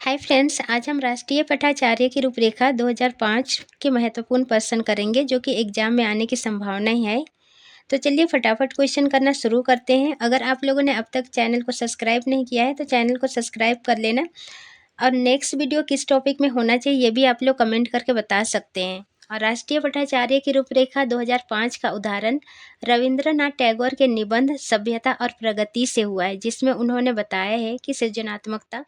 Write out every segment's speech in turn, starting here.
Hi friends, आज हम राष्ट्रीय पटाचार्य की रूपरेखा 2005 के महत्वपूर्ण प्रश्न करेंगे जो कि एग्जाम में आने की संभावना ही है। तो चलिए फटाफट क्वेश्चन करना शुरू करते हैं। अगर आप लोगों ने अब तक चैनल को सब्सक्राइब नहीं किया है तो चैनल को सब्सक्राइब कर लेना। और नेक्स्ट वीडियो किस टॉपिक में होना चाहिए ये भी आप लोग कमेंट करके बता सकते हैं। और राष्ट्रीय पटाचार्य की रूपरेखा 2005 का उदाहरण रविंद्रनाथ टैगोर के निबंध सभ्यता और प्रगति से हुआ है, जिसमें उन्होंने बताया है कि सृजनात्मकता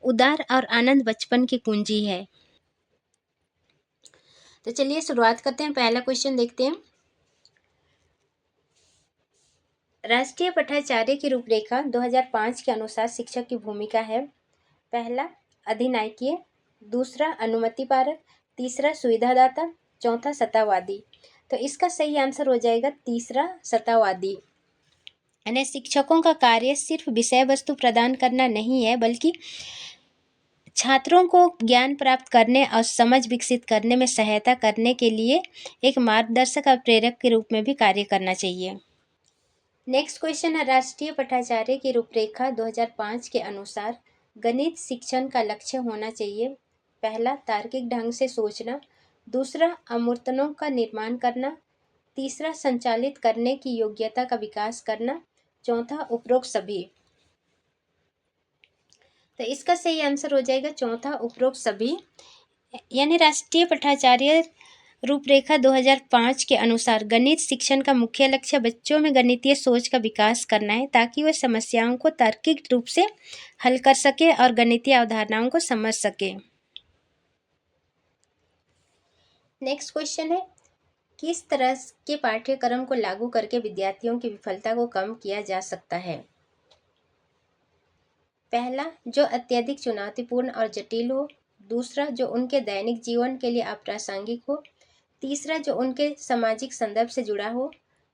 उदार और आनंद बचपन की कुंजी है। तो चलिए शुरुआत करते हैं। पहला क्वेश्चन देखते हैं। राष्ट्रीय पटाचार्य की रूपरेखा 2005 के अनुसार शिक्षक की भूमिका है। पहला अधिनायकीय, दूसरा अनुमति पारक, तीसरा सुविधादाता, चौथा सत्तावादी। तो इसका सही आंसर हो जाएगा तीसरा सत्तावादी। यानी शिक्षकों का कार्य सिर्फ विषय वस्तु प्रदान करना नहीं है, बल्कि छात्रों को ज्ञान प्राप्त करने और समझ विकसित करने में सहायता करने के लिए एक मार्गदर्शक और प्रेरक के रूप में भी कार्य करना चाहिए। नेक्स्ट क्वेश्चन है, राष्ट्रीय पटाचार्य की रूपरेखा 2005 के अनुसार गणित शिक्षण का लक्ष्य होना चाहिए। पहला तार्किक ढंग से सोचना, दूसरा अमूर्तनों का निर्माण करना, तीसरा संचालित करने की योग्यता का विकास करना, चौथा उपरोक्त सभी। तो इसका सही आंसर हो जाएगा चौथा उपरोक्त सभी। यानी राष्ट्रीय पटाचार्य रूपरेखा 2005 के अनुसार गणित शिक्षण का मुख्य लक्ष्य बच्चों में गणितीय सोच का विकास करना है, ताकि वे समस्याओं को तार्किक रूप से हल कर सके और गणितीय अवधारणाओं को समझ सके। नेक्स्ट क्वेश्चन है, किस तरह के पाठ्यक्रम को लागू करके विद्यार्थियों की विफलता को कम किया जा सकता है। पहला, जो अत्यधिक चुनौतीपूर्ण और जटिल हो, दूसरा जो उनके दैनिक जीवन के लिए अप्रासंगिक हो, तीसरा जो उनके सामाजिक संदर्भ से जुड़ा हो,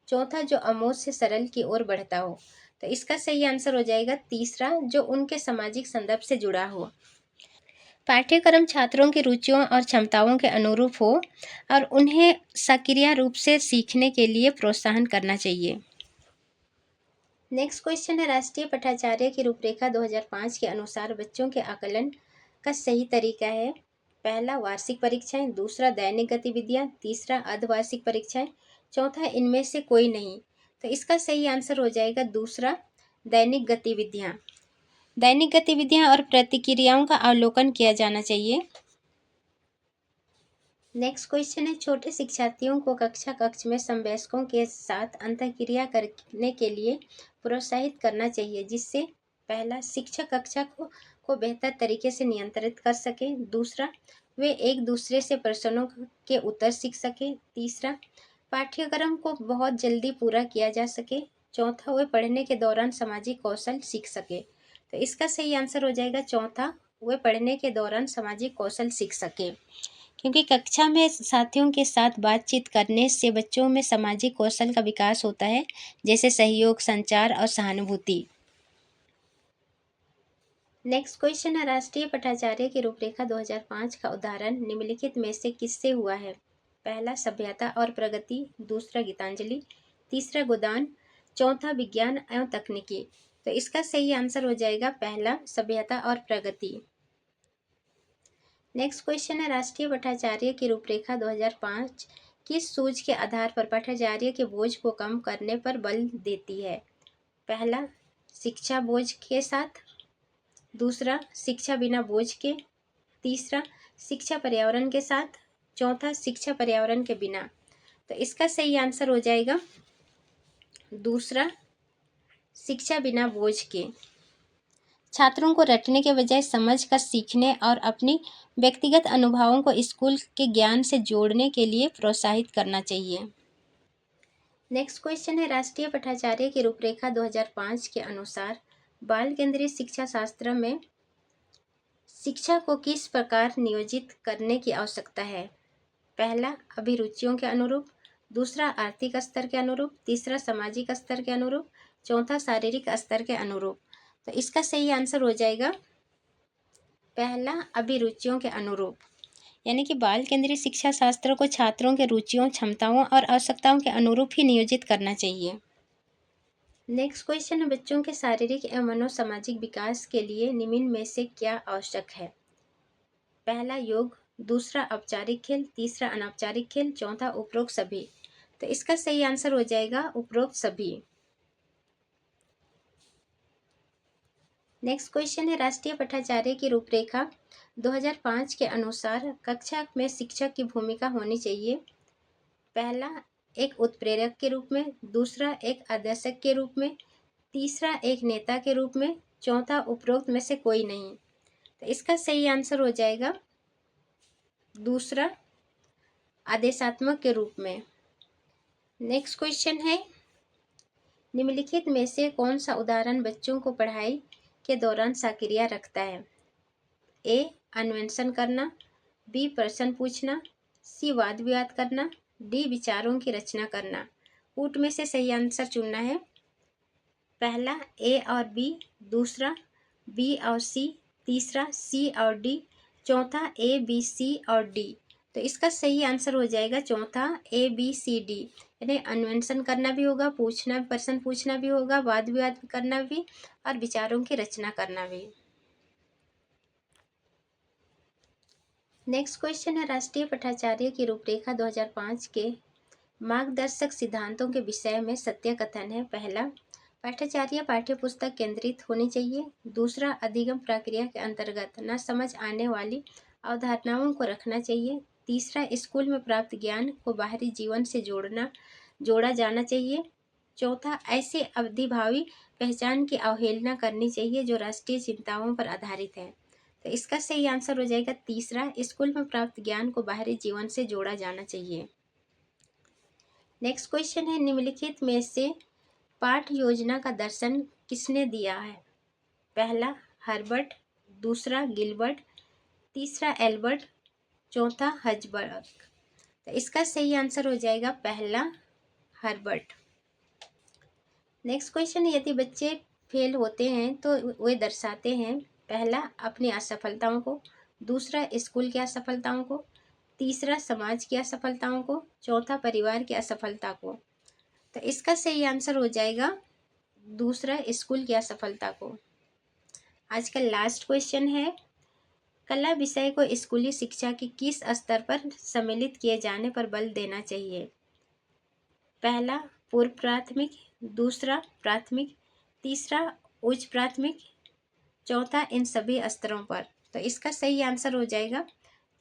चौथा जो अमोघ से सरल की ओर बढ़ता हो। तो इसका सही आंसर हो जाएगा तीसरा, जो उनके सामाजिक संदर्भ से जुड़ा हो। पाठ्यक्रम छात्रों की रुचियों और क्षमताओं के अनुरूप हो और उन्हें सक्रिय रूप से सीखने के लिए प्रोत्साहन करना चाहिए। नेक्स्ट क्वेश्चन है, राष्ट्रीय पटाचार्य की रूपरेखा 2005 के अनुसार बच्चों के आकलन का सही तरीका है। पहला वार्षिक परीक्षाएं, दूसरा दैनिक गतिविधियां, तीसरा अर्धवार्षिक परीक्षाएं, चौथा इनमें से कोई नहीं। तो इसका सही आंसर हो जाएगा दूसरा दैनिक गतिविधियां। दैनिक गतिविधियां और प्रतिक्रियाओं का अवलोकन किया जाना चाहिए। नेक्स्ट क्वेश्चन है, छोटे शिक्षार्थियों को कक्ष में समवयस्कों के साथ अंतःक्रिया करने के लिए प्रोत्साहित करना चाहिए, जिससे पहला शिक्षक कक्षा को बेहतर तरीके से नियंत्रित कर सके, दूसरा वे एक दूसरे से प्रश्नों के उत्तर सीख सके, तीसरा पाठ्यक्रम को बहुत जल्दी पूरा किया जा सके, चौथा वे पढ़ने के दौरान सामाजिक कौशल सीख सके। तो इसका सही आंसर हो जाएगा चौथा, वे पढ़ने के दौरान सामाजिक कौशल सीख सके, क्योंकि कक्षा में साथियों के साथ बातचीत करने से बच्चों में सामाजिक कौशल का विकास होता है, जैसे सहयोग, संचार और सहानुभूति। नेक्स्ट क्वेश्चन है, राष्ट्रीय पटाचार्य की रूपरेखा 2005 का उदाहरण निम्नलिखित में से किससे हुआ है। पहला सभ्यता और प्रगति, दूसरा गीतांजलि, तीसरा गोदान, चौथा विज्ञान एवं तकनीकी। तो इसका सही आंसर हो जाएगा पहला सभ्यता और प्रगति। नेक्स्ट क्वेश्चन है, राष्ट्रीय पटाचार्य की रूपरेखा 2005 किस सूझ के आधार पर पटाचार्य के बोझ को कम करने पर बल देती है। पहला शिक्षा बोझ के साथ, दूसरा शिक्षा बिना बोझ के, तीसरा शिक्षा पर्यावरण के साथ, चौथा शिक्षा पर्यावरण के बिना। तो इसका सही आंसर हो जाएगा दूसरा शिक्षा बिना बोझ के। छात्रों को रटने के बजाय समझ कर सीखने और अपनी व्यक्तिगत अनुभवों को स्कूल के ज्ञान से जोड़ने के लिए प्रोत्साहित करना चाहिए। नेक्स्ट क्वेश्चन है, राष्ट्रीय पटाचार्य की रूपरेखा 2005 के अनुसार बाल केंद्रीय शिक्षा शास्त्र में शिक्षा को किस प्रकार नियोजित करने की आवश्यकता है। पहला अभिरुचियों के अनुरूप, दूसरा आर्थिक स्तर के अनुरूप, तीसरा सामाजिक स्तर के अनुरूप, चौथा शारीरिक स्तर के अनुरूप। तो इसका सही आंसर हो जाएगा पहला अभिरुचियों के अनुरूप। यानी कि बाल केंद्रीय शिक्षा शास्त्र को छात्रों के रुचियों, क्षमताओं और आवश्यकताओं के अनुरूप ही नियोजित करना चाहिए। नेक्स्ट क्वेश्चन है, बच्चों के शारीरिक एवं मनोसामाजिक विकास के लिए निम्न में से क्या आवश्यक है? पहला योग, दूसरा औपचारिक खेल, तीसरा अनौपचारिक खेल, चौथा उपरोक्त सभी। तो इसका सही आंसर हो जाएगा उपरोक्त सभी। नेक्स्ट क्वेश्चन है, राष्ट्रीय पठाचार्य की रूपरेखा 2005 के अनुसार कक्षा में शिक्षक की भूमिका होनी चाहिए। पहला, एक उत्प्रेरक के रूप में, दूसरा एक आदर्शक के रूप में, तीसरा एक नेता के रूप में, चौथा उपरोक्त में से कोई नहीं। तो इसका सही आंसर हो जाएगा दूसरा, आदेशात्मक के रूप में। नेक्स्ट क्वेश्चन है, निम्नलिखित में से कौन सा उदाहरण बच्चों को पढ़ाई के दौरान सक्रिय रखता है? ए, अन्वेषण करना, बी, प्रश्न पूछना, सी, वाद विवाद करना, डी, विचारों की रचना करना। कूट में से सही आंसर चुनना है। पहला ए और बी, दूसरा बी और सी, तीसरा सी और डी, चौथा ए बी सी और डी। तो इसका सही आंसर हो जाएगा चौथा, ए बी सी डी। यानी अन्वेषण करना भी होगा, पूछना, प्रश्न पूछना भी होगा, वाद विवाद करना भी, और विचारों की रचना करना भी। नेक्स्ट क्वेश्चन है, राष्ट्रीय पठाचार्य की रूपरेखा 2005 के मार्गदर्शक सिद्धांतों के विषय में सत्य कथन है। पहला, पठाचार्य पाठ्य पुस्तक केंद्रित होनी चाहिए। दूसरा, अधिगम प्रक्रिया के अंतर्गत न समझ आने वाली अवधारणाओं को रखना चाहिए। तीसरा, स्कूल में प्राप्त ज्ञान को बाहरी जीवन से जोड़ा जाना चाहिए। चौथा, ऐसे अवधिभावी पहचान की अवहेलना करनी चाहिए जो राष्ट्रीय चिंताओं पर आधारित है। तो इसका सही आंसर हो जाएगा तीसरा, स्कूल में प्राप्त ज्ञान को बाहरी जीवन से जोड़ा जाना चाहिए। नेक्स्ट क्वेश्चन है, निम्नलिखित में से पाठ योजना का दर्शन किसने दिया है? पहला, हर्बर्ट, दूसरा गिलबर्ट, तीसरा एल्बर्ट, चौथा हजबर्ग। तो इसका सही आंसर हो जाएगा पहला, हर्बर्ट। नेक्स्ट क्वेश्चन, यदि बच्चे फेल होते हैं तो वे दर्शाते हैं पहला, अपनी असफलताओं को, दूसरा स्कूल की असफलताओं को, तीसरा समाज की असफलताओं को, चौथा परिवार की असफलता को। तो इसका सही आंसर हो जाएगा दूसरा, स्कूल की असफलता को। आज का लास्ट क्वेश्चन है, कला विषय को स्कूली शिक्षा की किस स्तर पर सम्मिलित किए जाने पर बल देना चाहिए? पहला, पूर्व प्राथमिक, दूसरा प्राथमिक, तीसरा उच्च प्राथमिक, चौथा इन सभी स्तरों पर। तो इसका सही आंसर हो जाएगा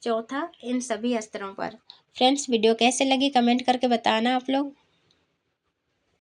चौथा, इन सभी स्तरों पर। फ्रेंड्स, वीडियो कैसे लगी कमेंट करके बताना आप लोग।